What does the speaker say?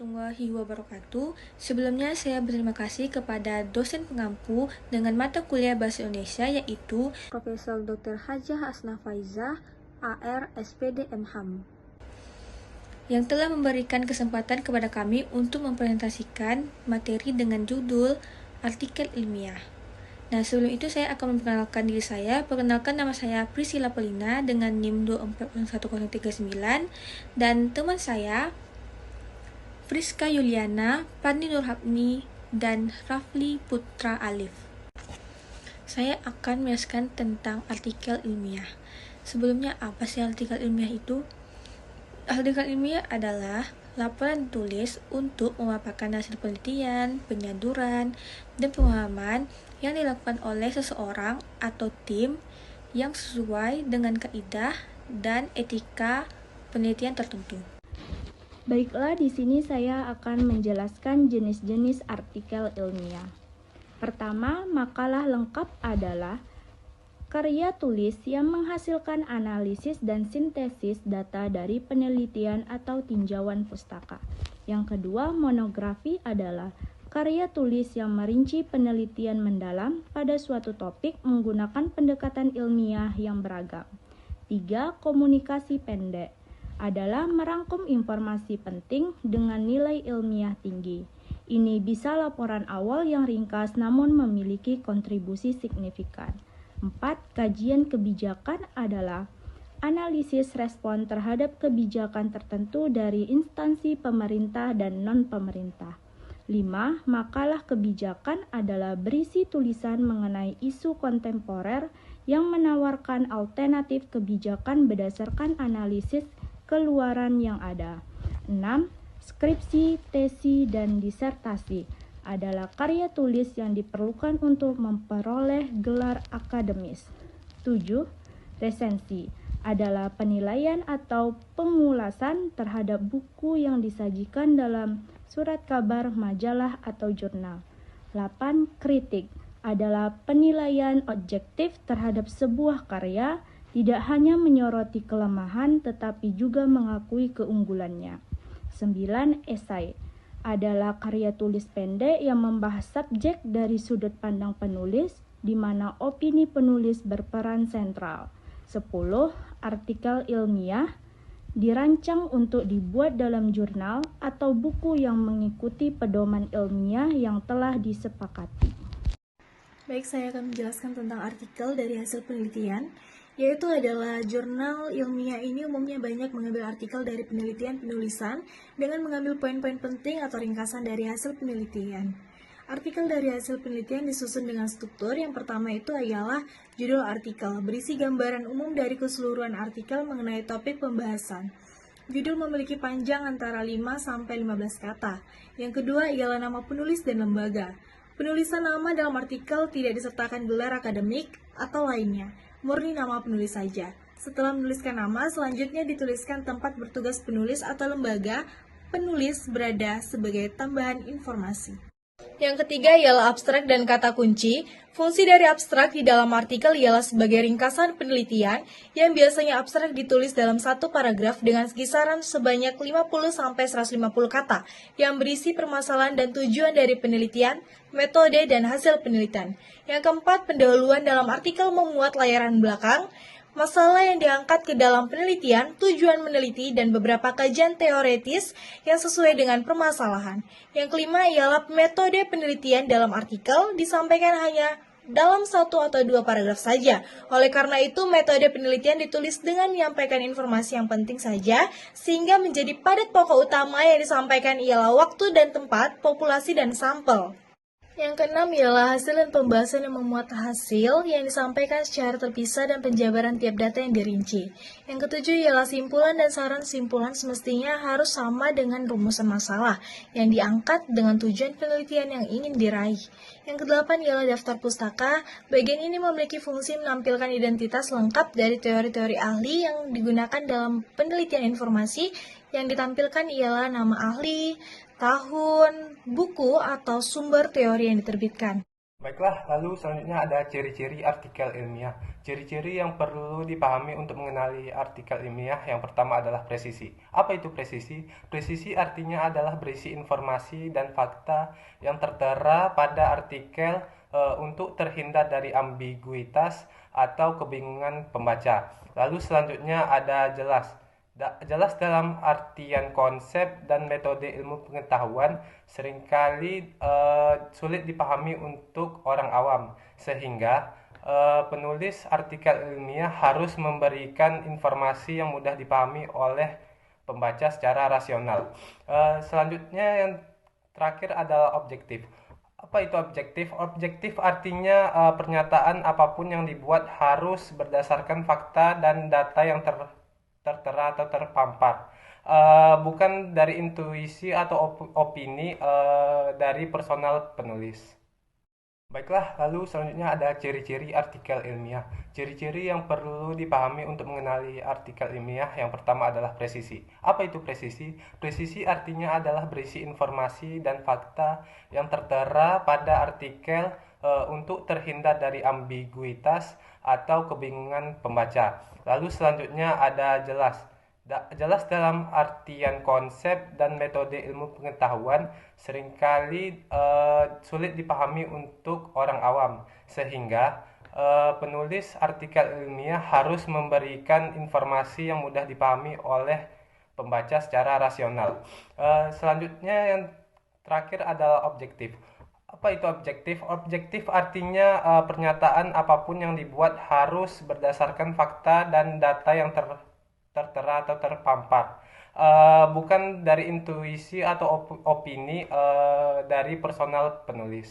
warahmatullahi wabarakatuh. Sebelumnya saya berterima kasih kepada dosen pengampu dengan mata kuliah Bahasa Indonesia yaitu Profesor Dr. Hajah Asna Faizah, AR, SPD, MHAM, yang telah memberikan kesempatan kepada kami untuk mempresentasikan materi dengan judul artikel ilmiah. Nah, sebelum itu saya akan memperkenalkan diri saya. Perkenalkan, nama saya Priscilla Polina dengan NIM 2411039 dan teman saya Friska Yuliana, Parni Nurhapni, dan Rafli Putra Alif. Saya akan menjelaskan tentang artikel ilmiah. Sebelumnya, apa sih artikel ilmiah itu? Artikel ilmiah adalah laporan tulis untuk memaparkan hasil penelitian, penyaduran, dan pemahaman yang dilakukan oleh seseorang atau tim yang sesuai dengan kaidah dan etika penelitian tertentu. Baiklah, di sini saya akan menjelaskan jenis-jenis artikel ilmiah. Pertama, makalah lengkap adalah karya tulis yang menghasilkan analisis dan sintesis data dari penelitian atau tinjauan pustaka. Yang kedua, monografi adalah karya tulis yang merinci penelitian mendalam pada suatu topik menggunakan pendekatan ilmiah yang beragam. 3. Komunikasi pendek adalah merangkum informasi penting dengan nilai ilmiah tinggi. Ini bisa laporan awal yang ringkas namun memiliki kontribusi signifikan. 4. Kajian kebijakan adalah analisis respon terhadap kebijakan tertentu dari instansi pemerintah dan non-pemerintah. 5. Makalah kebijakan adalah berisi tulisan mengenai isu kontemporer yang menawarkan alternatif kebijakan berdasarkan analisis keluaran yang ada. 6. Skripsi, tesi, dan disertasi adalah karya tulis yang diperlukan untuk memperoleh gelar akademis. 7. Resensi adalah penilaian atau pengulasan terhadap buku yang disajikan dalam surat kabar, majalah, atau jurnal. 8. Kritik adalah penilaian objektif terhadap sebuah karya, tidak hanya menyoroti kelemahan tetapi juga mengakui keunggulannya. 9. Esai adalah karya tulis pendek yang membahas subjek dari sudut pandang penulis, di mana opini penulis berperan sentral. 10. Artikel ilmiah dirancang untuk dibuat dalam jurnal atau buku yang mengikuti pedoman ilmiah yang telah disepakati. Baik, saya akan menjelaskan tentang artikel dari hasil penelitian, yaitu adalah jurnal ilmiah ini umumnya banyak mengambil artikel dari penelitian penulisan dengan mengambil poin-poin penting atau ringkasan dari hasil penelitian. Artikel dari hasil penelitian disusun dengan struktur. Yang pertama itu ialah judul artikel, berisi gambaran umum dari keseluruhan artikel mengenai topik pembahasan. Judul memiliki panjang antara 5-15 kata. Yang kedua ialah nama penulis dan lembaga. Penulisan nama dalam artikel tidak disertakan gelar akademik atau lainnya, murni nama penulis saja. Setelah menuliskan nama, selanjutnya dituliskan tempat bertugas penulis atau lembaga penulis berada sebagai tambahan informasi. Yang ketiga ialah abstrak dan kata kunci. Fungsi dari abstrak di dalam artikel ialah sebagai ringkasan penelitian yang biasanya abstrak ditulis dalam satu paragraf dengan kisaran sebanyak 50-150 kata yang berisi permasalahan dan tujuan dari penelitian, metode, dan hasil penelitian. Yang keempat, pendahuluan dalam artikel memuat layaran belakang, masalah yang diangkat ke dalam penelitian, tujuan meneliti, dan beberapa kajian teoretis yang sesuai dengan permasalahan. Yang kelima ialah metode penelitian dalam artikel disampaikan hanya dalam 1 atau 2 paragraf saja. Oleh karena itu, metode penelitian ditulis dengan menyampaikan informasi yang penting saja, sehingga menjadi padat pokok utama yang disampaikan ialah waktu dan tempat, populasi, dan sampel. Yang keenam ialah hasil dan pembahasan yang memuat hasil yang disampaikan secara terpisah dan penjabaran tiap data yang dirinci. Yang ketujuh ialah simpulan dan saran simpulan semestinya harus sama dengan rumusan masalah yang diangkat dengan tujuan penelitian yang ingin diraih. Yang kedelapan ialah daftar pustaka. Bagian ini memiliki fungsi menampilkan identitas lengkap dari teori-teori ahli yang digunakan dalam penelitian informasi. Yang ditampilkan ialah nama ahli, tahun, buku, atau sumber teori yang diterbitkan. Baiklah, lalu selanjutnya ada ciri-ciri artikel ilmiah. Ciri-ciri yang perlu dipahami untuk mengenali artikel ilmiah yang pertama adalah presisi. Apa itu presisi? Presisi artinya adalah berisi informasi dan fakta yang tertera pada artikel untuk terhindar dari ambiguitas atau kebingungan pembaca. Lalu selanjutnya ada jelas. Jelas dalam artian konsep dan metode ilmu pengetahuan seringkali sulit dipahami untuk orang awam, sehingga penulis artikel ilmiah harus memberikan informasi yang mudah dipahami oleh pembaca secara rasional. Selanjutnya yang terakhir adalah objektif. Apa itu objektif? Objektif artinya pernyataan apapun yang dibuat harus berdasarkan fakta dan data yang tertera atau terpampar. Bukan dari intuisi atau opini dari personal penulis. Baiklah, lalu selanjutnya ada ciri-ciri artikel ilmiah. Ciri-ciri yang perlu dipahami untuk mengenali artikel ilmiah yang pertama adalah presisi. Apa itu presisi? Presisi artinya adalah berisi informasi dan fakta yang tertera pada artikel untuk terhindar dari ambiguitas atau kebingungan pembaca. Lalu selanjutnya ada jelas. Jelas dalam artian konsep dan metode ilmu pengetahuan seringkali sulit dipahami untuk orang awam, sehingga penulis artikel ilmiah harus memberikan informasi yang mudah dipahami oleh pembaca secara rasional. Selanjutnya yang terakhir adalah objektif. Apa itu objektif? Objektif artinya pernyataan apapun yang dibuat harus berdasarkan fakta dan data yang tertera atau terpampar. Bukan dari intuisi atau opini dari personal penulis.